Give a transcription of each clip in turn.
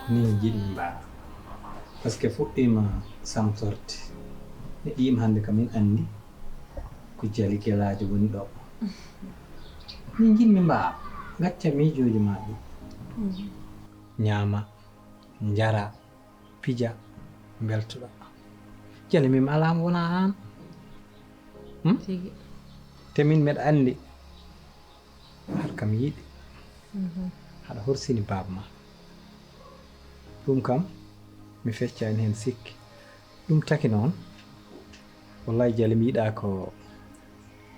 ni jiɗmi mbaa par ce que fuɗɗima samtorte neɗɗo yima hannde kam min anndi ko jali gelaajo woni ɗo min jiɗmi mbaa gacca miijooji ma ɗi ñaama njara pija mbeltoɗa jali min alama wona an te min mbeɗa anndi haɗa kam yiɗi haɗa horsini baaba ma ɗum kam mi feccani hen sikki ɗum taki noon wallahi jali mi yiɗa ko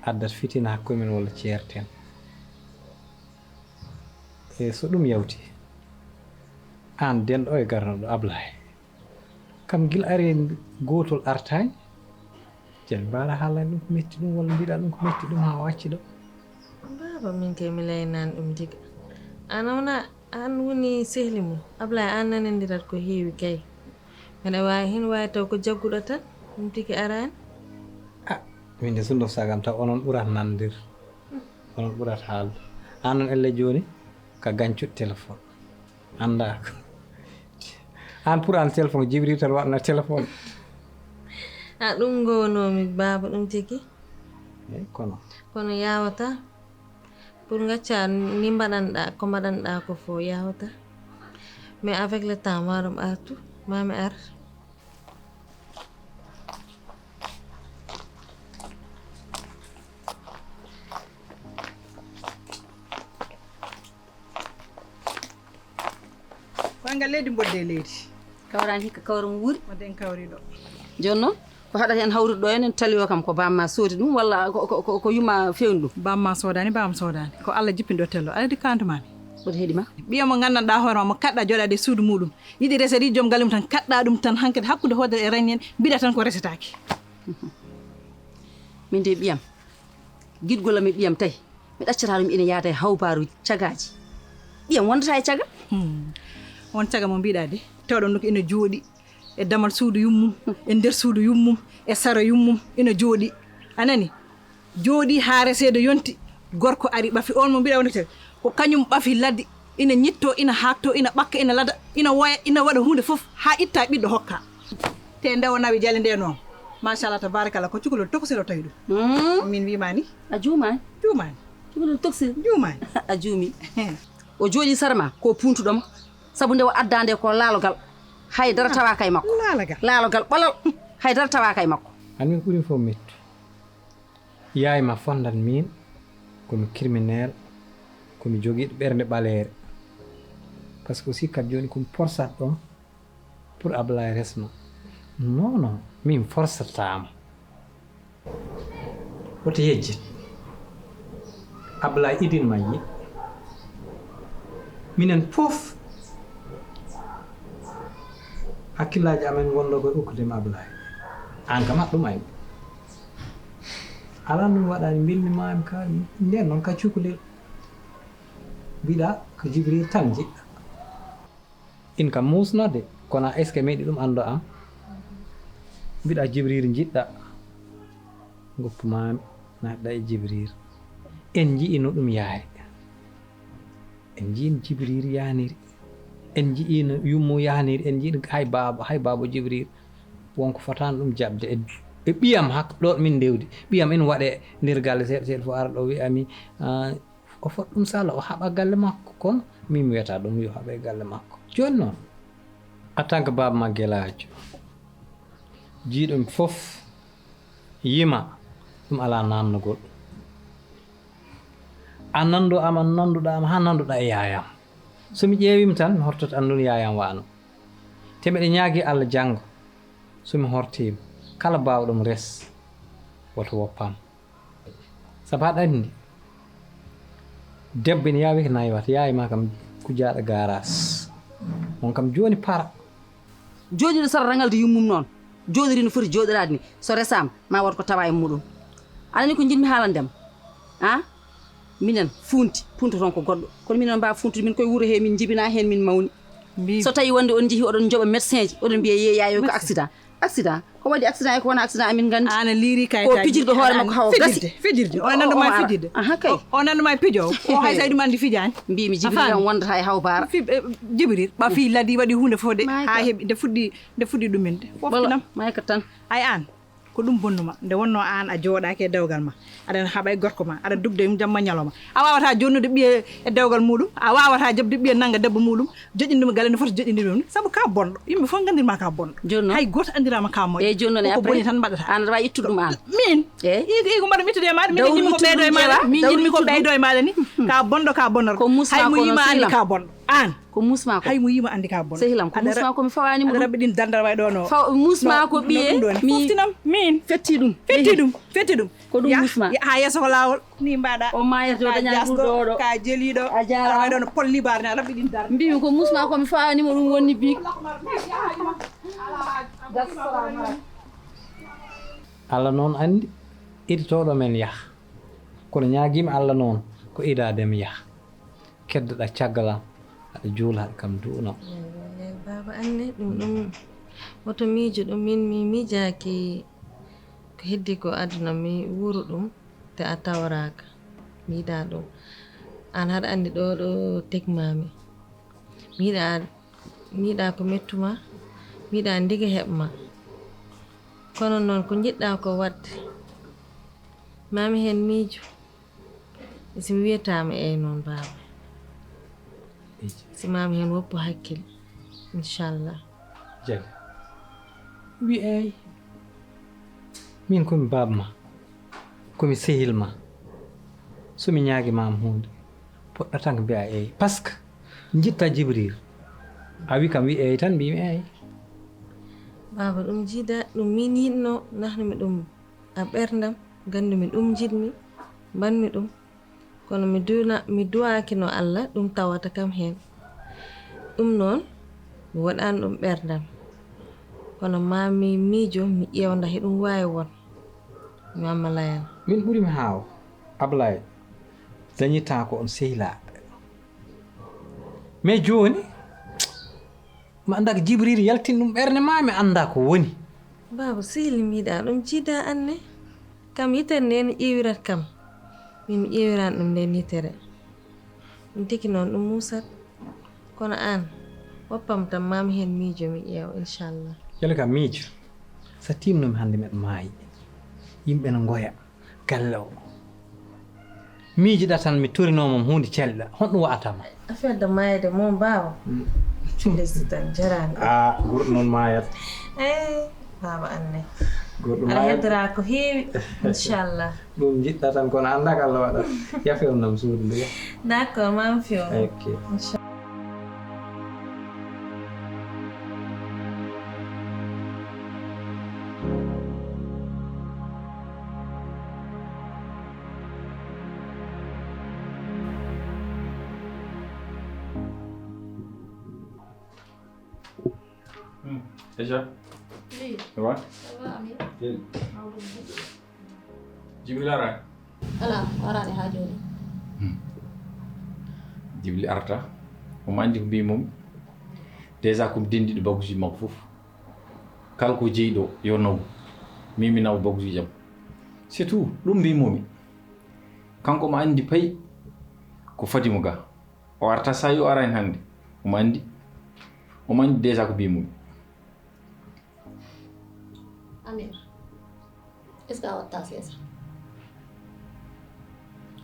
addat fitina hakkude men walla ceerten e so ɗum yawti an denɗo e garnoɗo Ablaye kam gila ari gotol artani jali mbaɗa haalani ɗum ko metti ɗum walla mbiɗa ɗum ko metti ɗum ha wacci ɗo baba min kay mi laynani ɗum diga an wona an woni sehli mum Ablaye an nanodirat ko heewi kay mbeɗa wawi hen wawi taw ko jagguɗo tan ɗum tigi arani min de sunno sagam taw onon ɓurat nandir onon ɓurat haalde an noon elle joni ka gañcuɗo téléphone anda ko an pour an téléphone ko Jibril tan waɗna téléphone ɗum gownomi baba ɗum tigi eyyi kono yawata pour gacca ni mbaɗanɗa ko mbaɗanɗa ko fo yawata mais avec le temps waɗum artu mami ar ngal leydi bodde leydi kawrani hikka kawra mo wuuri wadde en kawri ɗo joni noon ko haɗata hen hawrude ɗo enen tali o kam ko bamma soodi ɗum walla ko yumma fewni ɗum bamma sodani bamma sodani ko Allah jippini ɗo tello aɗa kantuma woto heeɗima ɓiya mo gandanɗa hoorema mo kaɗɗa joɗade e suudu muɗum yiɗi resede yiɗi joom galle mum tan kaɗɗa ɗum tan hankkadi hakkude hoodere e rayni en mbiɗa tan ko resetaki min de ɓiyam guiɗgol am e ɓiyam tawi mi ɗaccata ɗum ina yaada e hawbaru cagaji ɓiyam wondata e caga won caga mo mbiɗa de tewɗon ɗum ko ina jooɗi e damal suudu yummum e nder suudu yummum e sara yummum ina jooɗi anani jooɗi ha resede yonti gorko ari ɓafi on mo mbiɗa wonde ko kañum ɓafi ladde ina ñitto ina hakto ina ɓakka ina lada ina woya ina waɗa hunde foof ha itta ɓiɗɗo hokka te ndewo nawi jale nde noon machallah tabarakallah ko cukalol tokosel o tawi ɗum min wimani a juumani cukalol tokosel juumani a juumi o jooɗi sarma ko puntuɗoma sabu nde o addande ko laalogal haydara tawaka e makko laalogal ɓolol haydara tawaka e makko an min ɓuuri fof mettu yaay ma fondan min komi criminel komi joguiɗo ɓernde ɓaleere par ce que aussi kadi joni komi forsat ɗon pour Ablaye resma non min forsatama woto yejjit Ablaye idin majji minen fof hakkillaji amen gonɗo koye ukkudema Ablaye an kam haɗɗum ayɓe ala ɗum waɗani bilmimami ka nden noon ka cukalel mbiɗa ko Jibril tan jiɗɗa in kam musnode kono est ce que meeɗi ɗum ando am mbiɗa Jibril jiɗɗa goppumami natɗa e Jibril en jiino ɗum yaari en jiino Jibril yaniri en jiino yummu yaniri en jiino hay baaba Jibril wonko fotani ɗum jabde e ɓiyam hakka ɗo min ndewdi ɓiyam ina waɗe nder galle seeɗa seeɗa fof ara ɗo wiyami o fot ɗum sala o haɓa galle makko kono min mi wiyata ɗum yo haɓe galle makko joni noon en tant que baba ma guelajo jiiɗomi fof yima ɗum ala nannugol a nandu ama nanduɗa ama ha nanduɗa e yayam somi ƴeewima tan mi hortoto andun yayam wano te mbiɗa ñaagui Allah janggo somi hortima kala bawɗum res woto woppam sabu haɗa andi debbo ene yawi ko naywata yayma kam kujaɗo garas on kam joni para jooɗiɗo sara rangalde yummum noon jooɗiri no foti jooɗirade ni so resama ma wat ko tawa e muɗum anani ko jinmi haalandema minen funti punto toon ko goɗɗo kono minen mbawa funtude min koye wuuro he min jibina hen min mawni so tawi wonde on jeehi oɗon jooɓa médecin ji oɗon mbiya yeeyayo ko accident accident ko waɗi accident e ko wona accident amin gandi ana liiri kay ko pijirɗo hoore makko hawo gasi fijirde o nanduma fijirde aha kay o nanduma pijo o hay saydi man di fijani mbimi Jibril tan wondata e haw bara Jibril ba fi ladi waɗi hunde fo de ha heɓi nde fuɗɗi ɗuminde foftinam mayka tan ay an ko ɗum bonnuma nde wonno an a jooɗaki e dewgal ma aɗa haɓa e gorko ma aɗa dugde jamma ñalawma a wawata jonnude ɓiye e dewgal muɗum a wawata jabde ɓiye nangga debbo muɗum joƴindima galle no foti joƴindi ɗum saabu ka bonɗo yimɓe fof gandirma ka bonɗo jonno hay goto andirama ka moƴƴo e jonno ne ko après boni tan mbaɗata an aɗa wawi ittude ɗum an min eyi ko mbaɗa ittude e maɗa min jinmi ko ɓeydo e maɗa min jinmi ko ɓeydo e maɗa ni ka bonɗo ka bonnata ko musma hay mo ko yima noon andi sehilam. ka bonɗo an ko musma ko hay mo yima andi ka bonɗo sehilam ko musma ko mi fawani mo aɗa rabbi ɗin dandal way ɗo no musma ko ɓiye mi foftinam min fetti ɗum fetti ɗum ko ɗum musma ha yesso ko lawol ni mbaɗa o mayata o dañani ɓurɗo ɗo ka jeliɗo a jarama. aɗa way ɗo no pollibar ni a rabbi ɗin dar mbimi ko musma ko mi fawanimo ɗum wonni biik Allah noon anndi iditoɗo men yaha kono ñaaguima Allah noon ko idadem yaha keddoɗa caggal am aɗa juula haɗa kam duuno baba anne ɗum woto miijo ɗum min mi miijaki ko heddi ko aduna mi wuro ɗum te a tawraka mi yiɗa ɗum an haɗa anndi ɗo tegmami mi yiɗa ko mettuma mi yiɗa ndiga heɓma kono noon ko jiɗɗa ko wadde mami hen miijo si mi wiyatama eyi noon baba si mami hen woppu hakkille inchallah jaga wi eyi min komi baaba ma komi sehil ma somi ñaaguimama hunde poɗɗa tan ko mbiya eyi par ce que jitta Jibril a wi kam wi eyi tan mbimi eyi baba ɗum jiida ɗum min yinno nahnumi ɗum a ɓerdam gandumi ɗum jiɗmi mbanmi ɗum kono mi duwaki no Allah ɗum tawata kam hen ɗum noon mi waɗani ɗum ɓerdam kono mami miijo mi ƴewda heɗum wawi won mi amma layan min ɓuurimi haaw Ablaye dañita ko on sehilaɓe mais joni mi anda ko Jibril yaltin ɗum ɓerde ma mi anda ko woni baba sehli mi yiɗa ɗum jiida anne kam yitere nde no ƴeewirat kam min mi ƴeewirani ɗum nden yitere ɗum tigi noon ɗum musat kono an woppam tan mami hen miijo mi ƴeewa inchallah jale kam miijo so timnomi hannde meɗa maayi yimɓe no goya galle o miijoɗa tan mi torinomam hunde celɗa honɗum wa'atama affaire de maayde moom baba lesdi tan jarani goɗɗo noon maayat baba anne goɗɗo aɗa maayat heddora ko heewi inchallah ɗum jiɗɗa tan kono anda ko Allah waɗat yafewnam suudu ndu d' accord mami fewno ok Déjà Ça va Bien. Jibril ara ala warani ha joni Jibril arata omo andi ko mbimom déjà komi dendiɗo baguji makko fof kala ko jeeyiɗo yo naw mimi naw baguji jam c'est tout ɗum mbimomi kanko mo andi payi ko fadimo ga o arta sa yo arani hannde omo andi déjà ko mbimomi Amir est ce que a watta sesa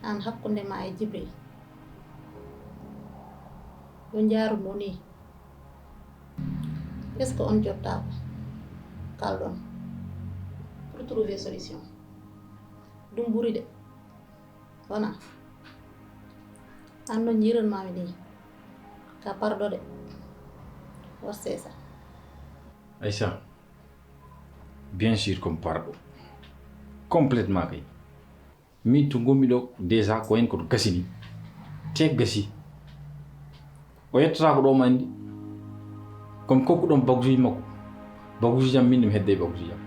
an hakkunde ma e Jibril yo jaaruno ni est ce que on jottako kalɗon pour trouver solution ɗum ɓuuri de wona an non jiiranmami ni ka parɗo de war sesa Aïssa bien sûr comme parɗo complètement kay min to gommi ɗo déjà ko hen koto gasini te gasi o yettata ko ɗo mo andi komi kokkuɗon baguji makko baguji jam min mi hedde baguji jam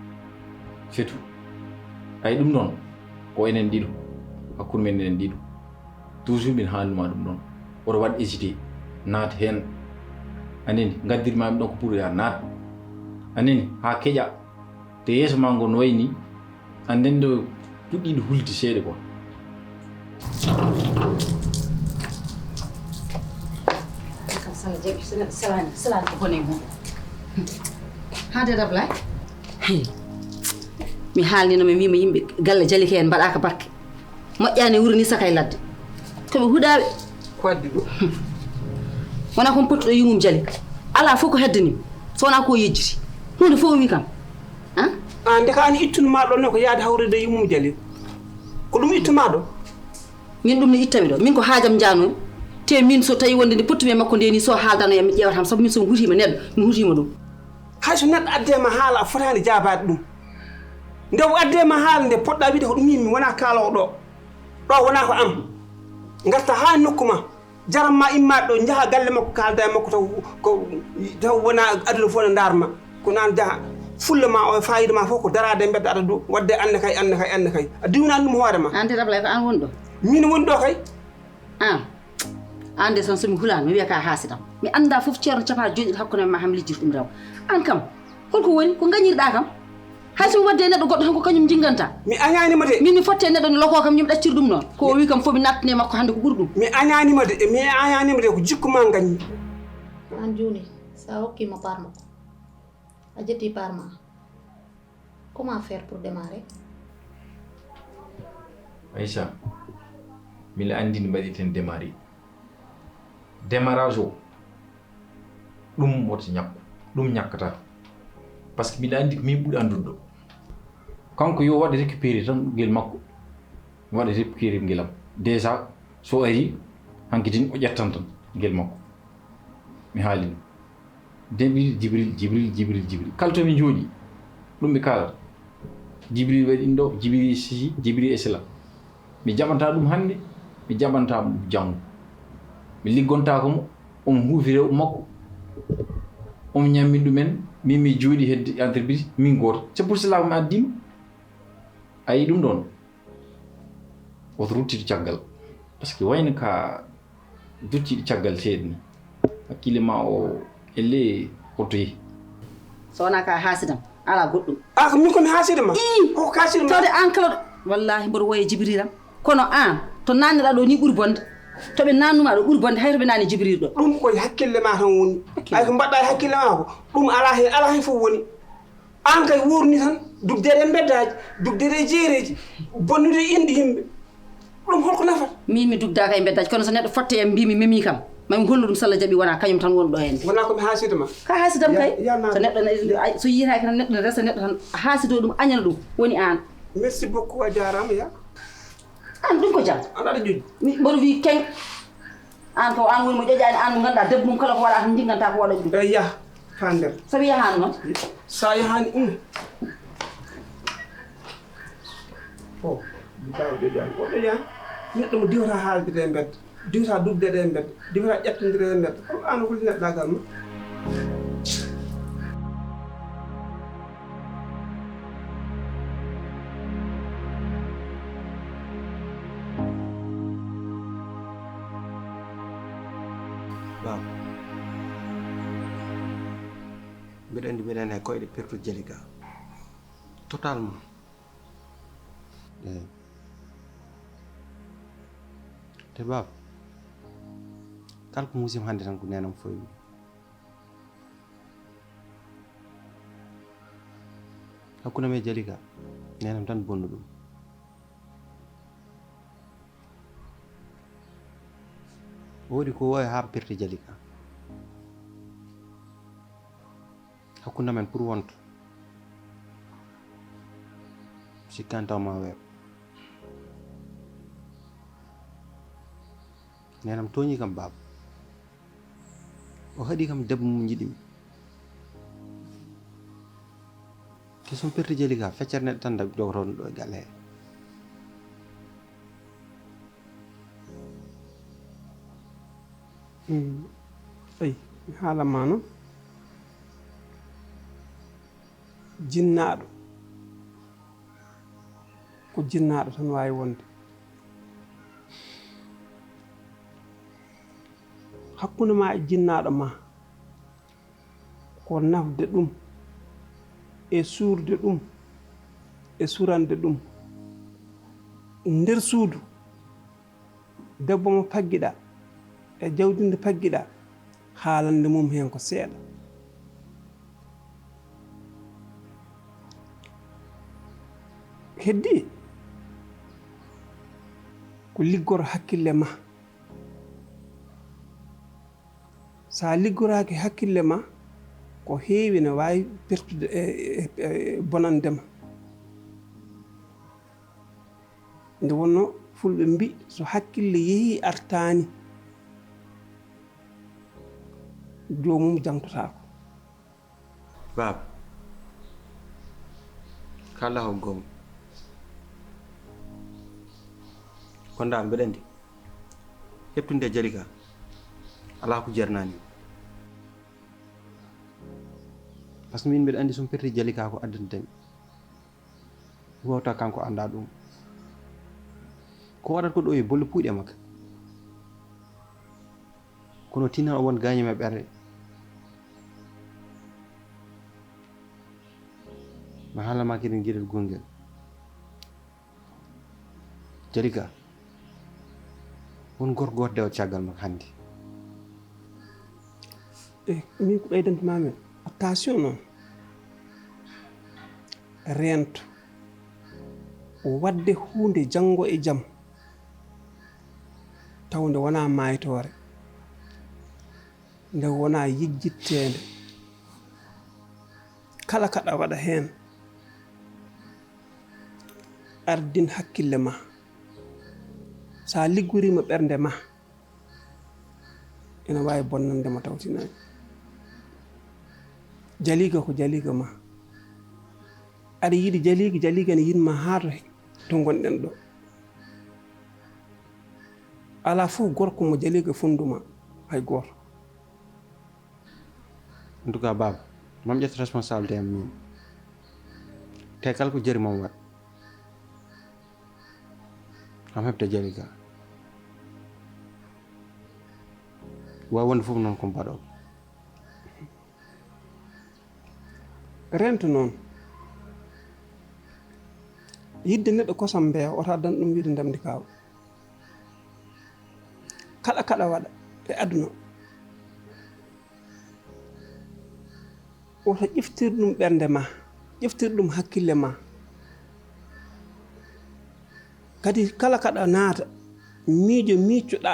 c'est tout ay ɗum noon ko enen ɗiɗo hakkude men enen ɗiɗo toujours min haalnuma ɗum ɗon oto waɗ hésité naat hen aneni gaddirmami ɗon ko pour ya naat aneni ha keƴa te yeeso ma ngo no wayni anden ɗo puɗɗiɗo hulde seeɗa quoi. kam sala jaɓi so neɗɗo selani ko bone mum hade Rablay mi haalninomi wima yimɓe galle Jalika en mbaɗaka bakke moƴƴani wuro ni saka e ladde koɓe huɗaɓe ko addi ɗo wona komi pottuɗo yumum Jalika ala fof ko heddanimi so wona ko yejjiti hunde fof wi kam an de ka an ittuma ɗon ne ko yaade hawrede yumum Jalika ko ɗum ittuma ɗo min ɗum ne ittami ɗo min ko haajam janomi te min so tawi wonde nde pottumi e makko ndeni so haaldanoyam mi ƴewatam saabu min somi hutima neɗɗo mi hutima ɗum hay so neɗɗo addema haala a fotani jabade ɗum nde o addema haala nde poɗɗa wiide ko ɗum yimmi wona kaalowo ɗo wona ko am garta ha nokku ma jaram ma immaɗo ɗo jaaha galle makko kalda e makko taw wona aduna fof ne darma ko nan jaaha fulla ma o fayida ma fof ko darade e mbedda aɗa do wadde anne kay a diwnani ɗum hoore ma ande Rablay ko an woni ɗo min woni ɗo kay an de son somi hulani mi wiya ka haasidam mi anda fof ceerno capa joɗiɗo hakkude ma ham lijjir ɗum rew an kam holko woni ko gañirɗa kam hay somi wadde neɗɗo goɗɗo tan ko kañum jingganta mi añanima de min mi fotte neɗɗo ne loko kam ñum ɗaccir ɗum noon ko wi kam fof mi nattane makko hande ko ɓuuri ɗum mi añanima de ko jikku ma gañi an joni sa hokkima part makko a jetti part ma comment faire pour démarrer? Aïcha mila andi no mbaɗiten démarrage o ɗum woto ñakku ɗum ñakkata par ce que mbiɗa andi ko min ɓuuri andude ɗo kanko yo waɗa récupéré tan ɗuggel makko mi waɗa récupéré ngelam déjà so ari hanki tin o ƴettan tan ngel makko mi haali ɗum jibril kala to min jooɗi ɗum mi kalata jibril waɗi ɗo jibril sisi jibril e sila mi jaɓanta ɗum hannde mi jaɓanta ɗum janngo mi liggontako mo omo huufi rew makko omo ñammin ɗumen min mi jooɗi hedde entreprise min goto c'est pour cela ko mi addima a yi ɗum ɗon woto ruttiɗo caggal par ce que wayno ka ducciɗo caggal seeɗa ni hakkille ma o elle hoto yeehi so wona ka haasidam ala goɗɗum ko min komi haasidama koko kasidama tawde an kala ɗo wallahi mboɗo woye jibrilam kono an to nanneɗa ɗo ni ɓuuri bonde toɓe nannuma ɗo ɓuuri bonde hayto ɓe nani jibril ɗo ɗum koye hakkille ma tan woni ay ko mbaɗɗa e hakkille ma ko ɗum ala hen fof woni an kay wurni tan dugdede e beddaji dugdede e jeereji bonnude inde yimɓe ɗum holko nafata min mi dugdaka e beddaji kono so neɗɗo fotte e mbimi memi kam mami hollu ɗum sallah jaaɓi wona kañum tan woni ɗo henne wona komi haasidama ka haasidam kay so neɗɗo so yiyataki tan neɗɗo ne resa neɗɗo tan haasido ɗum añana ɗum woni an merci beaucoup a jarama ya an ɗum ko jam an aɗa joƴi mboɗo wi keng an ko an woni mo ƴoƴani an mo ganduɗa debbo mum kala ko waɗa tan jingganta ko waɗa ɗum eyi yaha ha nder sabi yahani noon sa yahani o daw ƴoƴani o ƴoƴani neɗɗo mo diwata haaldede e mbedda diwata dugdede e mbedda diwata ƴettodire e mbedda an holli neɗɗagal ma mbiɗa andi mbiɗen e koyɗe pertude Jalika totalement te bab kala ko musima hannde tan ko nenam foymi hakkude me Jalika nenam tan bonnu ɗum woodi ko wowi ha perti Jalika hakkunde men pour wonto sikkani taw ma weeɓ nenam toñi kam baaba o haɗi kam debbo mum jiɗimi kesum perti Jalika feccere neɗɗo tan jogotono ɗo e galle he eyi mi haalanma noon jinnaɗo ko jinnaɗo tan wawi wonde hakkude ma e jinnaɗo ma ko nafde ɗum e suurde ɗum e surande ɗum nder suudu debbo mo paggiɗa e jawdi ndi paggiɗa haalande mum heen ko seeɗa heddi ko liggoro hakkille ma sa liggoraaki hakkille ma ko heewi ne waawi pertude e bonandema nde wonno fulɓe mbi so hakkille yehii artaani joomum jangtotaako baaba kala ko gonga kono dal mbeɗa andi heɓtunde Jalika ala ko jarnani par ce que min mbeɗa andi somi perti Jalika ko addantami wawta kanko anda ɗum ko waɗata ko ɗo e bolle puuɗe makka kono tinnan o won gañeme ɓerde ma haalama kadi gueɗel gongel Jalika won gorko goto dewa caggal makko hannde min ko ɓeydantimamen attention noon rento wadde hunde janngo e jam tawde wona maytore nde wona yejjittede kala kaɗa waɗa heen ardin hakkille ma sa liggorima ɓernde ma ene wawi bonnandema tawtinani Jalika ko Jalika ma aɗa yiɗi Jalika ne yinma haa to gonɗen ɗo ala fof gorko mo Jalika funduma hay goto en tout cas baba mam ƴetta responsabilité am min te kala ko jari mam waɗ kam heɓta Jalika wawi wonde fof noon ko mbaɗo rento noon yidde neɗɗo kosam mbeya ota dan ɗum wiide ndemde kaw kala kaɗa waɗa e aduna oto ƴeftir ɗum ɓernde ma ƴeftir ɗum hakkille ma kadi kala kaɗa naata miijo miccoɗa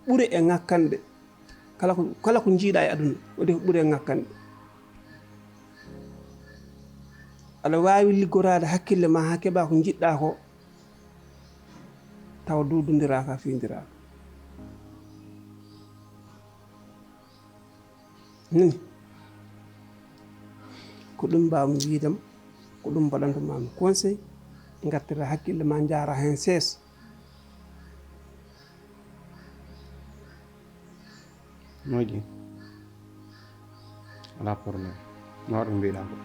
ɓure e ŋakkande kala ko jiiɗa e aduna wode ko ɓure e ŋakkande aɗa wawi liggorade hakkille ma ha keɓa ko jiɗɗa ko taw dududiraka fidiraka nani ko ɗum mbawmi wiidem ko ɗum mbaɗantomami conseil gartira hakkille ma jara hen sees moƴƴi ala probléme no waɗa mbiɗa ko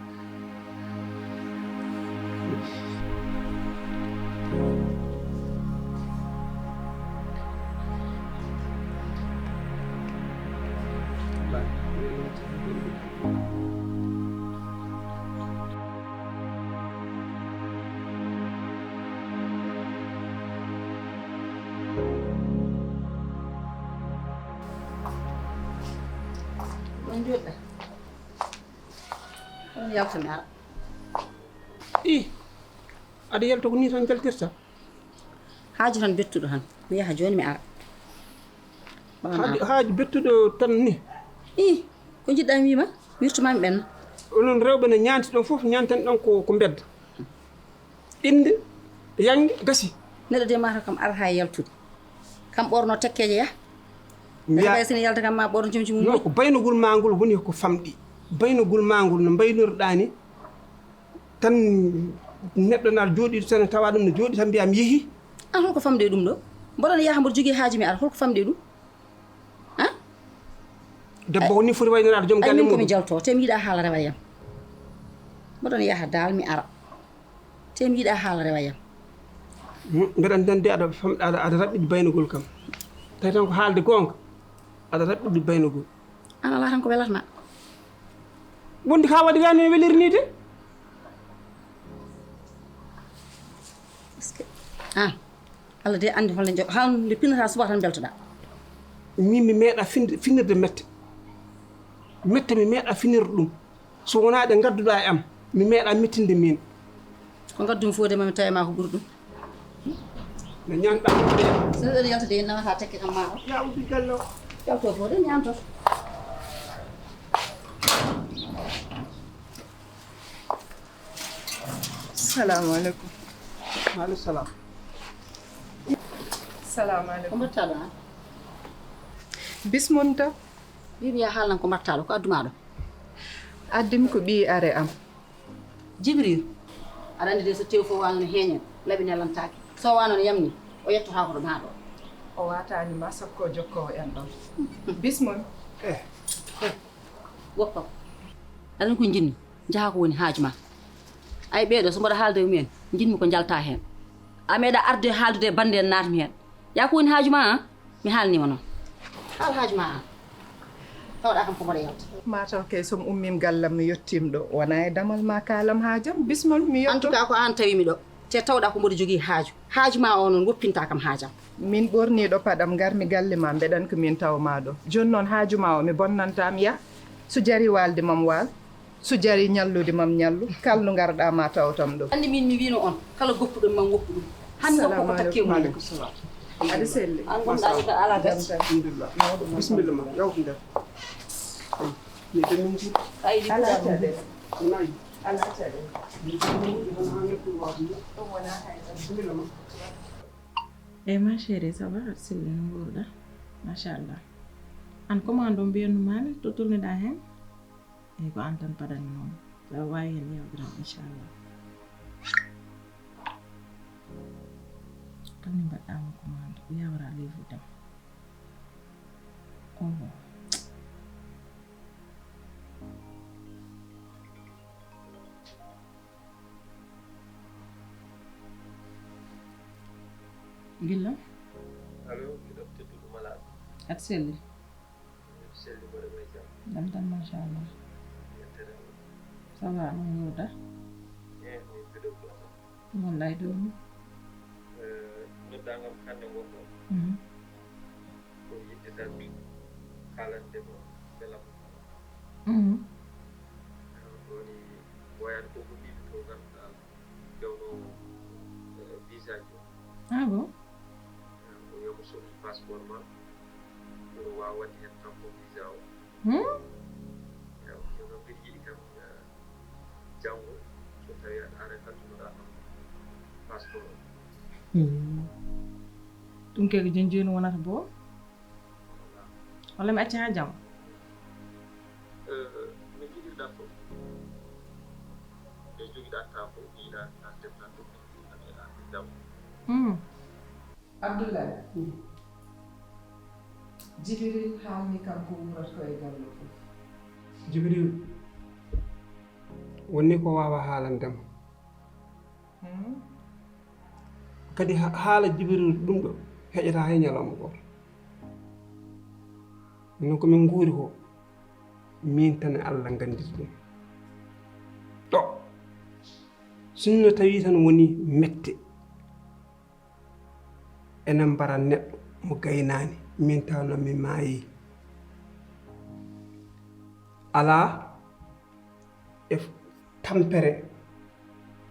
ɗon joɗɗa on yaltami ara aɗa yalta ko ni tan jaltirta haaju tan bettuɗo han mi yaha joni mi ara haaju bettuɗo tan ni ko jiɗɗa mi wima wirtumami ɓenna onon rewɓe ne ñanti ɗon fof ñantan ɗon ko bedda inde yange gasi neɗɗo de mata kam arata e yaltude kam ɓorno tekkeje yaha mbiya sene yalta kam ma ɓorno comci mum non ko baynugol ma ngol woni ko famɗi baynugol ma ngol no mbaynorɗa ni tan neɗɗo nal jooɗiɗo tan tawa ɗum ne jooɗi tan mbiya mi yeehi an holko famde ɗum ɗo mboɗon yaha mboɗo jogui haaji mi ara holko famde ɗum han debbo ko ni foti waynorade joom galle min komi mum jalto te mi yiiɗa haala rewa yam mboɗon yaha dal mi ara te mi yiiɗa haala rewa yam mbeɗa andi aɗa raɓɓiɗi baynugol kam tawi tan ko haalde gonga aɗa raɓɓiɗi baynugol an ala tan ko welatma wondi ka waɗi gani welirnide an Allah de andi holle jo hande pinata suba tan beltoɗa min mi meeɗa finirde mette mi meeɗa finirde ɗum so wona ɗe gadduɗa e am mi meeɗa mettinde min ko gaddumi fode mami tawi ma ko ɓuri ɗum ne ñanɗa so ɗeɗo yaltade en nawata tekke kam maɗo ya ubbi galle o yalto fode ñamtoto Assalamu alaikum. maaleykum salam Assalamu alaikum. ko mbattaɗo an Bismonta wimi ya haalnan ko mbattaɗo ko addumaɗo addimi ko ɓii are am. Jibril aɗa andi de so tew fof walno heeñen laaɓi nelantaki so wano no yamni o yettota ko ɗo maɗo O watani ma sakko jokko en ɗon. Bismon. woppa aɗani ko jinmi jaha ko woni haaju ma ay ɓeeɗo so mbaɗa haalde mumen jinmi ko jalta hen a meeɗa arde haaldude bande en natmi hen ya ko woni haaju ma an mi haalnima noon haal haaju ma an tawɗa kam ko mbaɗa yalta Mataw kay som ummim gallam mi yettim ɗo wona e damal ma kalam haajam Bismon mi en yetto. tout cas ko an tawimi ɗo te tawɗa ko mbaɗa jogui haaju ma o noon woppinta kam haajam Min ɓorniɗo paɗam garmi galle ma mbeɗan ko min tawma ɗo joni noon haaju ma o mi bonnantam ya so jari walde mam wal so jari ñallude mam ñallu kalno garɗa ma tawtam ɗo. andi min mi wino on kala goppuɗo mam woppu ɗum hande ko takke mum Maaleykum salam. Aɗa selli. an gonɗa ɗo ala gas alhamdulillah bisimilla ma yaw nder mi demin ji aydi Ala caɗele. nayi Ala caɗele. bisimilla ma Eh ma chérie, ça va? C'est le nouveau là. Machallah. An commande on bien mal, to tourner da hen. E ko antan padani non. Ça va yen yawdira inchallah. Tani mbaɗɗama commande, o yawra livre dem. Oh. Gilla? Allo, miɗo tedduɗo malade. At selli? Selli mbaɗa may jam. Jam tan machallah. Ça va no yewda? Min mbiɗo ɗoto. Wallahi downi. Noddangam hannde gonɗo ko yidde tan haalandema belam. Woni woyan ko ɓiɓe to ganduɗa jawno visa jo. Ah bon? Ko yomo sohli passeport ma pour wawa wadde hen tampon visa o. Yono mbiɗa yiɗi kam janngo so tawi aɗa ara kaltunoɗa am passeport o. Ɗum kay ko joni joni wonata bo? Walla mi acci ha jam? No jiɗirɗa fof nde jogiɗa temps fof yiiɗa a deftan ɗum aɗa jam. Abdoulaye. Jibril haalni kam ko wurata e galle fof. jibril wonni ko wawa haalandema kadi haala jibril ɗum ɗo heƴata hay ñalawma goto minen komin guuri ko min tan e allah gandita ɗum ɗo sinno tawi tan woni mette enen mbara neɗɗo mo gaynani min tawno mi maayi ala e tampere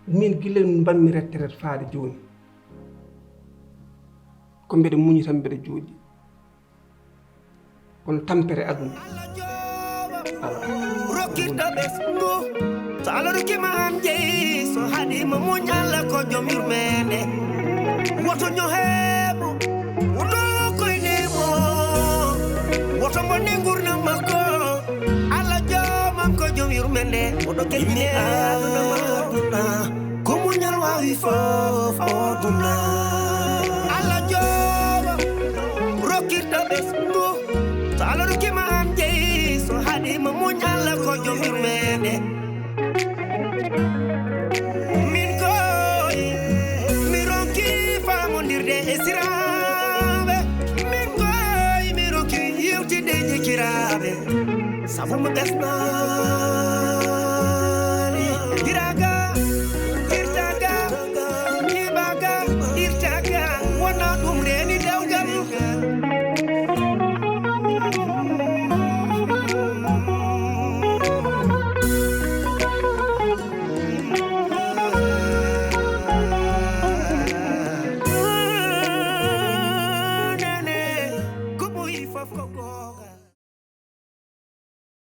min gila mbanmi retraite faade joni ko mbeɗa muñi tan mbeɗa jooɗi kono tampere aduna rokkirɗo ɓesgu so allah rokkima an jeeyi so haɗima muñ allah ko joom yurmede woto ñoheemo woto koynemo woto bonne gurdam makko allah joomam ko joom yurmede oɗo keƴine aduna maduna ko muñal wawi fof oduna allah joomam rokkirɗo ɓesgu so allah rokkima an jeeyi so haɗima muñ allah ko joom yurmede min koye mi ronki famodirde e siraɓe min koye mi ronki yewtide jikiraɓe sabu mo ɓesna